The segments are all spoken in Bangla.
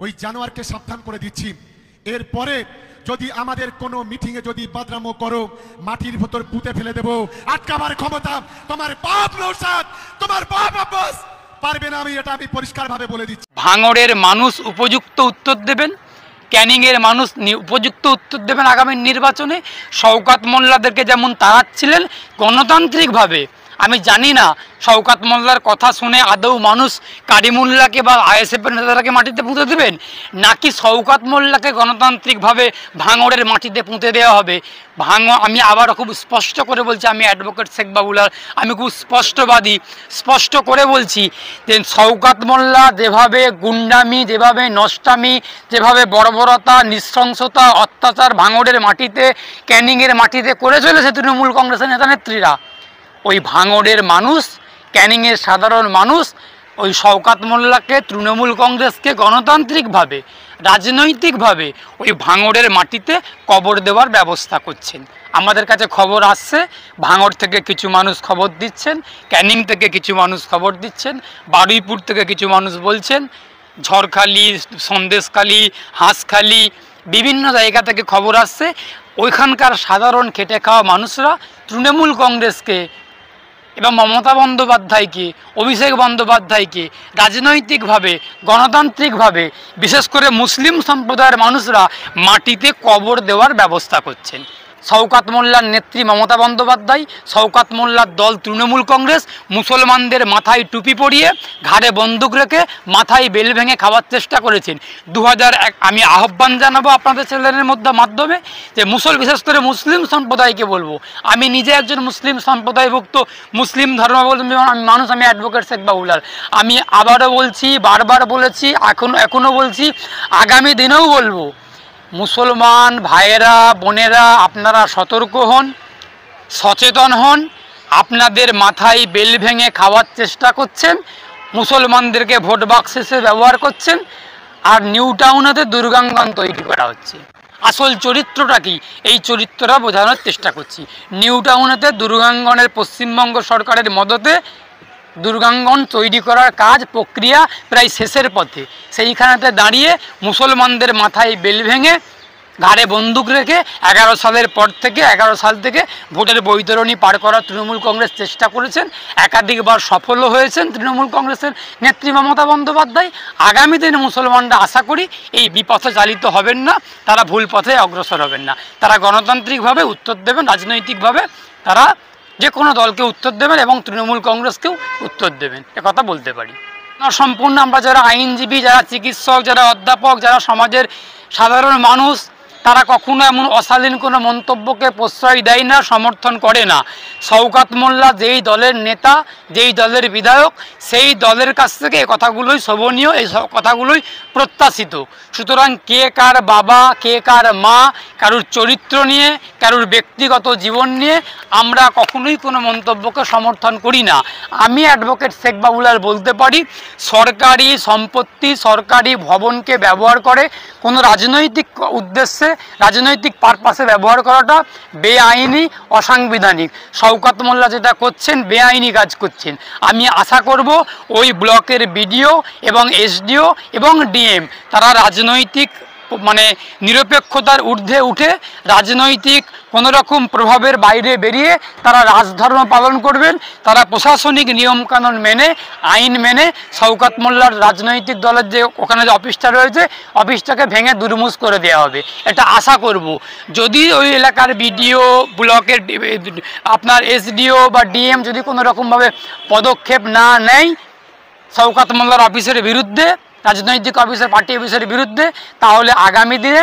ওই জানোয়ারকে সাবধান করে দিচ্ছি, এরপরে যদি আমাদের কোনো মিটিংয়ে যদি বদনাম করো মাটির ভেতর পুঁতে ফেলে দেব। আটকাবার ক্ষমতা তোমার বাপ নৌসাদ, তোমার বাপ আব্বাস পারবে না, আমি পরিষ্কার ভাবে বলে দিচ্ছি। ভাঙড়ের মানুষ উপযুক্ত উত্তর দেবেন, ক্যানিংয়ের মানুষ উপযুক্ত উত্তর দেবেন আগামী নির্বাচনে। শওকত মোল্লাদেরকে যেমন তাড়াচ্ছিলেন গণতান্ত্রিকভাবে, আমি জানি না শওকত মোল্লার কথা শুনে আদৌ মানুষ কারিমুল্লাহকে বা আইএসএফের নেতাদেরকে মাটিতে পুঁতে দেবেন, নাকি শওকত মোল্লাকে গণতান্ত্রিকভাবে ভাঙড়ের মাটিতে পুঁতে দেওয়া হবে। আমি আবারও খুব স্পষ্ট করে বলছি, আমি অ্যাডভোকেট শেখ বাবুলাল, আমি খুব স্পষ্টবাদী, স্পষ্ট করে বলছি যে শওকত মোল্লা যেভাবে গুন্ডামি, যেভাবে নষ্টামি, যেভাবে বর্বরতা, নৃশংসতা, অত্যাচার ভাঙড়ের মাটিতে, ক্যানিংয়ের মাটিতে করে চলেছে তৃণমূল কংগ্রেসের নেতা নেত্রীরা, ওই ভাঙড়ের মানুষ, ক্যানিংয়ের সাধারণ মানুষ ওই শওকত মোল্লাকে, তৃণমূল কংগ্রেসকে গণতান্ত্রিকভাবে, রাজনৈতিকভাবে ওই ভাঙড়ের মাটিতে কবর দেওয়ার ব্যবস্থা করছেন। আমাদের কাছে খবর আসছে, ভাঙড় থেকে কিছু মানুষ খবর দিচ্ছেন, ক্যানিং থেকে কিছু মানুষ খবর দিচ্ছেন, বারুইপুর থেকে কিছু মানুষ বলছেন, ঝড়খালি, সন্দেশখালি, হাঁসখালি, বিভিন্ন জায়গা থেকে খবর আসছে ওইখানকার সাধারণ খেটে খাওয়া মানুষরা তৃণমূল কংগ্রেসকে এবং মমতা বন্দ্যোপাধ্যায়কে, অভিষেক বন্দ্যোপাধ্যায়কে রাজনৈতিকভাবে, গণতান্ত্রিকভাবে, বিশেষ করে মুসলিম সম্প্রদায়ের মানুষরা মাটিতে কবর দেওয়ার ব্যবস্থা করছেন। শওকত মোল্লার নেত্রী মমতা বন্দ্যোপাধ্যায়, শওকত মোল্লার দল তৃণমূল কংগ্রেস মুসলমানদের মাথায় টুপি পরিয়ে, ঘাড়ে বন্দুক রেখে, মাথায় বেল ভেঙে খাওয়ার চেষ্টা করেছেন। 2001 আমি আহ্বান জানাবো আপনাদের চ্যানেলের মাধ্যমে যে বিশেষ করে মুসলিম সম্প্রদায়কে বলবো, আমি নিজে একজন মুসলিম সম্প্রদায়ভুক্ত, মুসলিম ধর্মাবলম্বী মানুষ, আমি অ্যাডভোকেট শেখ বাবুলাল। আমি আবারও বলছি, বারবার বলেছি, এখনও বলছি, আগামী দিনেও বলবো, মুসলমান ভাইয়েরা, বোনেরা, আপনারা সতর্ক হন, সচেতন হন। আপনাদের মাথায় বেল ভেঙে খাওয়ার চেষ্টা করছেন, মুসলমানদেরকে ভোট বাক্স হিসেবে ব্যবহার করছেন, আর নিউ টাউনেতে দুর্গাঙ্গন তৈরি করা হচ্ছে। আসল চরিত্রটা কি, এই চরিত্রটা বোঝানোর চেষ্টা করছি। নিউ টাউনেতে দুর্গাঙ্গনের পশ্চিমবঙ্গ সরকারের মদতে দুর্গাঙ্গন তৈরি করার কাজ প্রক্রিয়া প্রায় শেষের পথে। সেইখানেতে দাঁড়িয়ে মুসলমানদের মাথায় বেল ভেঙে, ঘাড়ে বন্দুক রেখে 11 সাল থেকে ভোটের বৈতরণী পার করার তৃণমূল কংগ্রেস চেষ্টা করেছেন, একাধিকবার সফলও হয়েছেন তৃণমূল কংগ্রেসের নেত্রী মমতা বন্দ্যোপাধ্যায়। আগামী দিনে মুসলমানরা আশা করি এই বিপথে চালিত হবেন না, তারা ভুল পথে অগ্রসর হবেন না, তারা গণতান্ত্রিকভাবে উত্তর দেবেন, রাজনৈতিকভাবে তারা যে কোনো দলকে উত্তর দেবেন এবং তৃণমূল কংগ্রেসকেও উত্তর দেবেন, একথা বলতে পারি। সম্পূর্ণ আমরা যারা আইনজীবী, যারা চিকিৎসক, যারা অধ্যাপক, যারা সমাজের সাধারণ মানুষ, তারা কখনো এমন অশালীন কোনো মন্তব্যকে প্রশ্রয় দেয় না, সমর্থন করে না। শওকত মোল্লা যেই দলের নেতা, যেই দলের বিধায়ক, সেই দলের কাছ থেকে এই কথাগুলোই শোভনীয়, এই কথাগুলোই প্রত্যাশিত। সুতরাং কে কার বাবা, কে কার মা, কারুর চরিত্র নিয়ে, কারুর ব্যক্তিগত জীবন নিয়ে আমরা কখনোই কোনো মন্তব্যকে সমর্থন করি না। আমি অ্যাডভোকেট শেখ বাবুলাল বলতে পারি, সরকারি সম্পত্তি, সরকারি ভবনকে ব্যবহার করে কোনো রাজনৈতিক উদ্দেশ্যে, রাজনৈতিক পারপাসে ব্যবহার করাটা বেআইনি, অসাংবিধানিক। শওকত মোল্লা যেটা করছেন বেআইনি কাজ করছেন। আমি আশা করব ওই ব্লকের বিডিও এবং এসডিও এবং ডিএম তারা রাজনৈতিক নিরপেক্ষতার ঊর্ধ্বে উঠে, রাজনৈতিক কোনো রকম প্রভাবের বাইরে বেরিয়ে তারা রাজধর্ম পালন করবেন। তারা প্রশাসনিক নিয়মকানুন মেনে, আইন মেনে শওকত মোল্লার রাজনৈতিক দলের যে ওখানে যে অফিসটা রয়েছে, অফিসটাকে ভেঙে দুর্মুষ করে দেওয়া হবে, এটা আশা করব। যদি ওই এলাকার বিডিও, ব্লকের আপনার এসডিও বা ডিএম যদি কোনো রকমভাবে পদক্ষেপ না নেয় শওকত মোল্লার অফিসের বিরুদ্ধে, রাজনৈতিক অফিসের, পার্টি অফিসের বিরুদ্ধে, তাহলে আগামী দিনে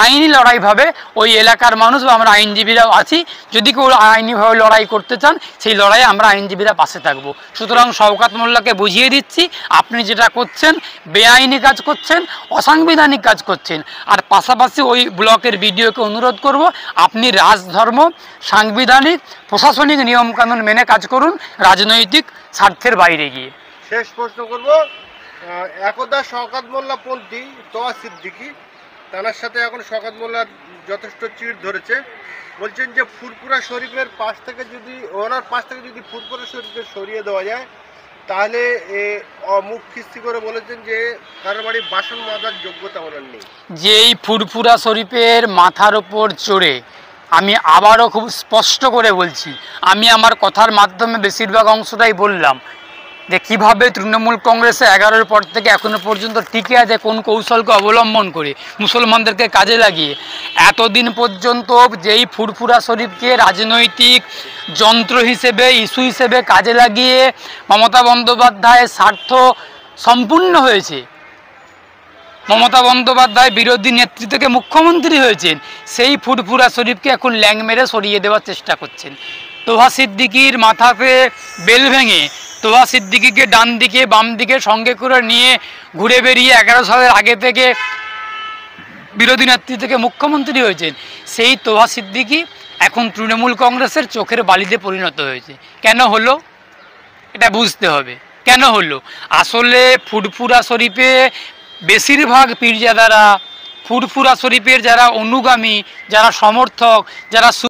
আইনি লড়াইভাবে ওই এলাকার মানুষ বা আমরা আইনজীবীরাও আছি, যদি কেউ আইনিভাবে লড়াই করতে চান সেই লড়াইয়ে আমরা আইনজীবীরা পাশে থাকব। সুতরাং শওকত মোল্লাকে বুঝিয়ে দিচ্ছি, আপনি যেটা করছেন বেআইনি কাজ করছেন, অসাংবিধানিক কাজ করছেন। আর পাশাপাশি ওই ব্লকের বিডিওকে অনুরোধ করব, আপনি রাজধর্ম, সাংবিধানিক, প্রশাসনিক নিয়মকানুন মেনে কাজ করুন, রাজনৈতিক স্বার্থের বাইরে গিয়ে। শেষ প্রশ্ন করব, একদা শওকত মোল্লা পন্থী তোয়া সিদ্দিকী, তার সাথে এখন শওকত মোল্লার যথেষ্ট চিড় ধরেছে। বলছেন যে ফুরপুরা শরীফের পাশ থেকে যদি, ওনার পাশ থেকে যদি ফুরপুরা শরীফকে সরিয়ে দেওয়া যায় তাহলে মুখ খিস্তি করে বলেছেন যে কারোর বাড়ি বাসন মাজার যোগ্যতা ওনার নেই। যেই ফুরফুরা শরীফের মাথার ওপর চড়ে, আমি আবারও খুব স্পষ্ট করে বলছি, আমি আমার কথার মাধ্যমে বেশিরভাগ অংশটাই বললাম যে কীভাবে তৃণমূল কংগ্রেসে 11-এর পর থেকে এখনো পর্যন্ত টিকে আছে, কোন কৌশলকে অবলম্বন করে মুসলমানদেরকে কাজে লাগিয়ে। এতদিন পর্যন্ত যেই ফুরফুরা শরীফকে রাজনৈতিক যন্ত্র হিসেবে, ইস্যু হিসেবে কাজে লাগিয়ে মমতা বন্দ্যোপাধ্যায়ের স্বার্থ সম্পূর্ণ হয়েছে, মমতা বন্দ্যোপাধ্যায় বিরোধী নেত্রী থেকে মুখ্যমন্ত্রী হয়েছেন, সেই ফুরফুরা শরীফকে এখন ল্যাং মেরে সরিয়ে দেওয়ার চেষ্টা করছেন। তোহা সিদ্দিকির মাথাতে বেল ভেঙে তোহা সিদ্দিকিকে ডান দিকে বাম দিকে সঙ্গে করে নিয়ে ঘুরে বেরিয়ে 11 সালের আগে থেকে বিরোধী নেত্রী থেকে মুখ্যমন্ত্রী হয়েছেন, সেই তোহা সিদ্দিকি এখন তৃণমূল কংগ্রেসের চোখের বালিতে পরিণত হয়েছে। কেন হলো এটা বুঝতে হবে, কেন হলো। আসলে ফুরফুরা শরীফে বেশিরভাগ পীরজাদারা, ফুরফুরা শরীফের যারা অনুগামী, যারা সমর্থক, যারা